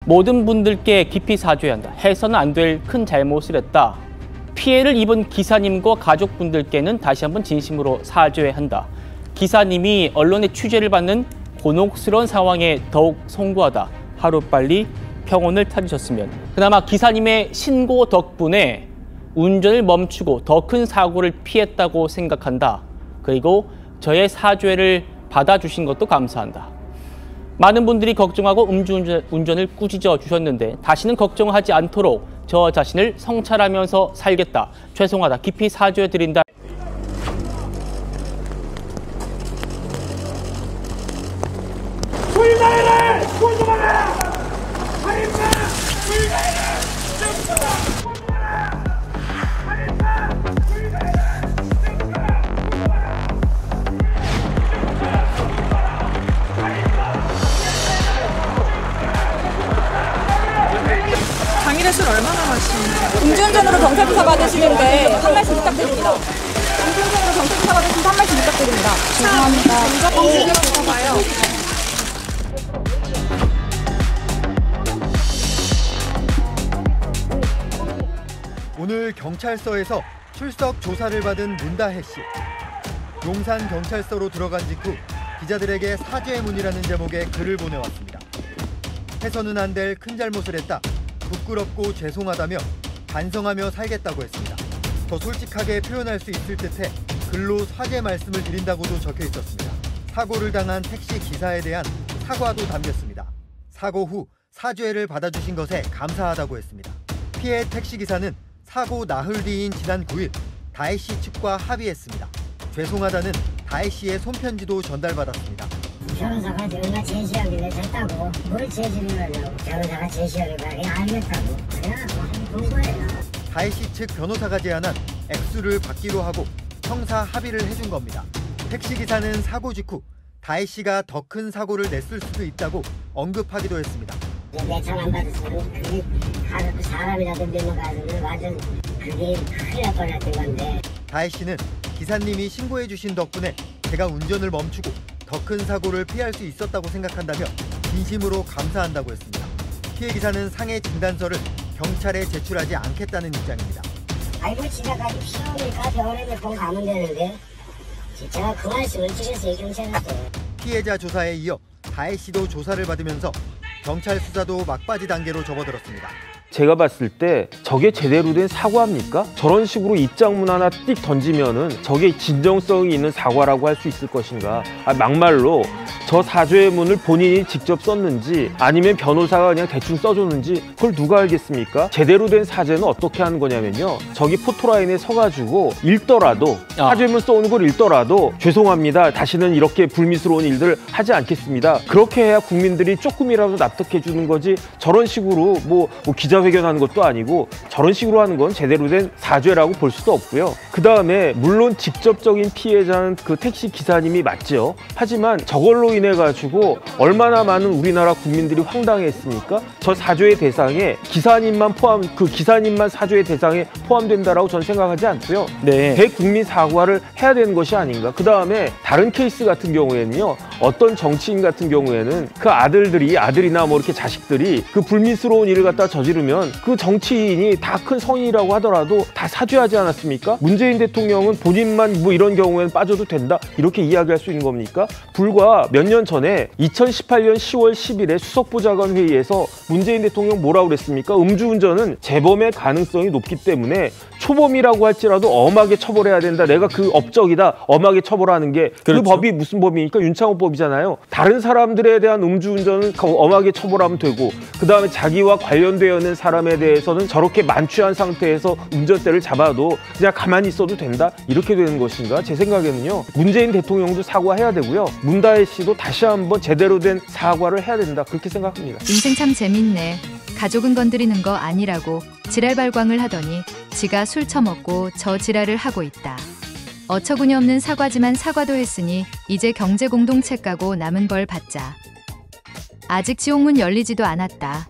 모든 분들께 깊이 사죄한다. 해서는 안 될 큰 잘못을 했다. 피해를 입은 기사님과 가족분들께는 다시 한번 진심으로 사죄한다. 기사님이 언론의 취재를 받는 곤혹스러운 상황에 더욱 송구하다. 하루빨리 평온을 찾으셨으면. 그나마 기사님의 신고 덕분에 운전을 멈추고 더 큰 사고를 피했다고 생각한다. 그리고 저의 사죄를 받아주신 것도 감사한다. 많은 분들이 걱정하고 음주운전을 꾸짖어 주셨는데 다시는 걱정하지 않도록 저 자신을 성찰하면서 살겠다. 죄송하다. 깊이 사죄드린다. 불가해라! 불가해라! 하림마! 불가해라! 당일에 술 얼마나 마시는지. 음주운전으로 경찰 조사 받으시는데 한 말씀 부탁드립니다. 음주운전으로 경찰 조사 받으시는데 한 말씀 부탁드립니다. 죄송합니다. 검사로 봐요. 오늘 경찰서에서 출석 조사를 받은 문다혜 씨. 용산 경찰서로 들어간 직후 기자들에게 사죄의 문이라는 제목의 글을 보내왔습니다. 해서는 안 될 큰 잘못을 했다. 부끄럽고 죄송하다며 반성하며 살겠다고 했습니다. 더 솔직하게 표현할 수 있을 듯해 글로 사죄 말씀을 드린다고도 적혀 있었습니다. 사고를 당한 택시 기사에 대한 사과도 담겼습니다. 사고 후 사죄를 받아주신 것에 감사하다고 했습니다. 피해 택시 기사는 사고 나흘 뒤인 지난 9일 다혜 씨 측과 합의했습니다. 죄송하다는 다혜 씨의 손편지도 전달받았습니다. 변호사가 내가 제시하기로 됐다고. 뭘 제시를 하려고. 변호사가 제시하기로 그냥 알겠다고. 그냥 본 거예요. 다혜 씨 측 변호사가 제안한 액수를 받기로 하고 형사 합의를 해준 겁니다. 택시 기사는 사고 직후 다혜 씨가 더 큰 사고를 냈을 수도 있다고 언급하기도 했습니다. 내 돈 안 받았으면 그게 사람이라도 넘어가서는 완전 그게 큰일 날 뻔했던 건데. 다혜 씨는 기사님이 신고해 주신 덕분에 제가 운전을 멈추고 더 큰 사고를 피할 수 있었다고 생각한다며 진심으로 감사한다고 했습니다. 피해 기사는 상해 진단서를 경찰에 제출하지 않겠다는 입장입니다. 아이고 지나가기 싫으니까 병원에 몇 번 가면 되는데 제가 그 말씀을 드렸어요. 경찰한테. 피해자 조사에 이어 다혜 씨도 조사를 받으면서 경찰 수사도 막바지 단계로 접어들었습니다. 제가 봤을 때 저게 제대로 된 사과입니까? 저런 식으로 입장문 하나 띡 던지면은 저게 진정성이 있는 사과라고 할 수 있을 것인가? 막말로 저 사죄의 문을 본인이 직접 썼는지 아니면 변호사가 그냥 대충 써줬는지 그걸 누가 알겠습니까? 제대로 된 사죄는 어떻게 하는 거냐면요. 저기 포토라인에 서가지고 읽더라도 사죄문 써오는 걸 읽더라도 죄송합니다. 다시는 이렇게 불미스러운 일들 하지 않겠습니다. 그렇게 해야 국민들이 조금이라도 납득해 주는 거지 저런 식으로 뭐 기자회견하는 것도 아니고 저런 식으로 하는 건 제대로 된 사죄라고 볼 수도 없고요. 그 다음에 물론 직접적인 피해자는 그 택시 기사님이 맞죠. 하지만 저걸로 인해 가지고 얼마나 많은 우리나라 국민들이 황당했습니까? 저 사죄의 대상에 기사님만 사죄의 대상에 포함된다라고 저는 생각하지 않고요. 네. 대국민 사과를 해야 되는 것이 아닌가. 그 다음에 다른 케이스 같은 경우에는요. 어떤 정치인 같은 경우에는 그 아들이나 뭐 이렇게 자식들이 그 불미스러운 일을 갖다 저지르면 그 정치인이 다 큰 성인이라고 하더라도 다 사죄하지 않았습니까? 문재인 대통령은 본인만 뭐 이런 경우에는 빠져도 된다 이렇게 이야기할 수 있는 겁니까? 불과 몇 년 전에 2018년 10월 10일에 수석보좌관 회의에서 문재인 대통령 뭐라고 그랬습니까? 음주운전은 재범의 가능성이 높기 때문에 초범이라고 할지라도 엄하게 처벌해야 된다. 내가 그 업적이다. 엄하게 처벌하는 게 그 그렇죠. 법이 무슨 법입니까? 윤창호법이잖아요. 다른 사람들에 대한 음주운전은 엄하게 처벌하면 되고 그 다음에 자기와 관련되어 있는 사람에 대해서는 저렇게 만취한 상태에서 운전대를 잡아도 그냥 가만히 있어도 된다? 이렇게 되는 것인가? 제 생각에는요. 문재인 대통령도 사과해야 되고요. 문다혜 씨도 다시 한번 제대로 된 사과를 해야 된다. 그렇게 생각합니다. 인생 참 재밌네. 가족은 건드리는 거 아니라고 지랄 발광을 하더니 지가 술 처먹고 저 지랄을 하고 있다. 어처구니 없는 사과지만 사과도 했으니 이제 경제공동체 까고 남은 벌 받자. 아직 지옥문 열리지도 않았다.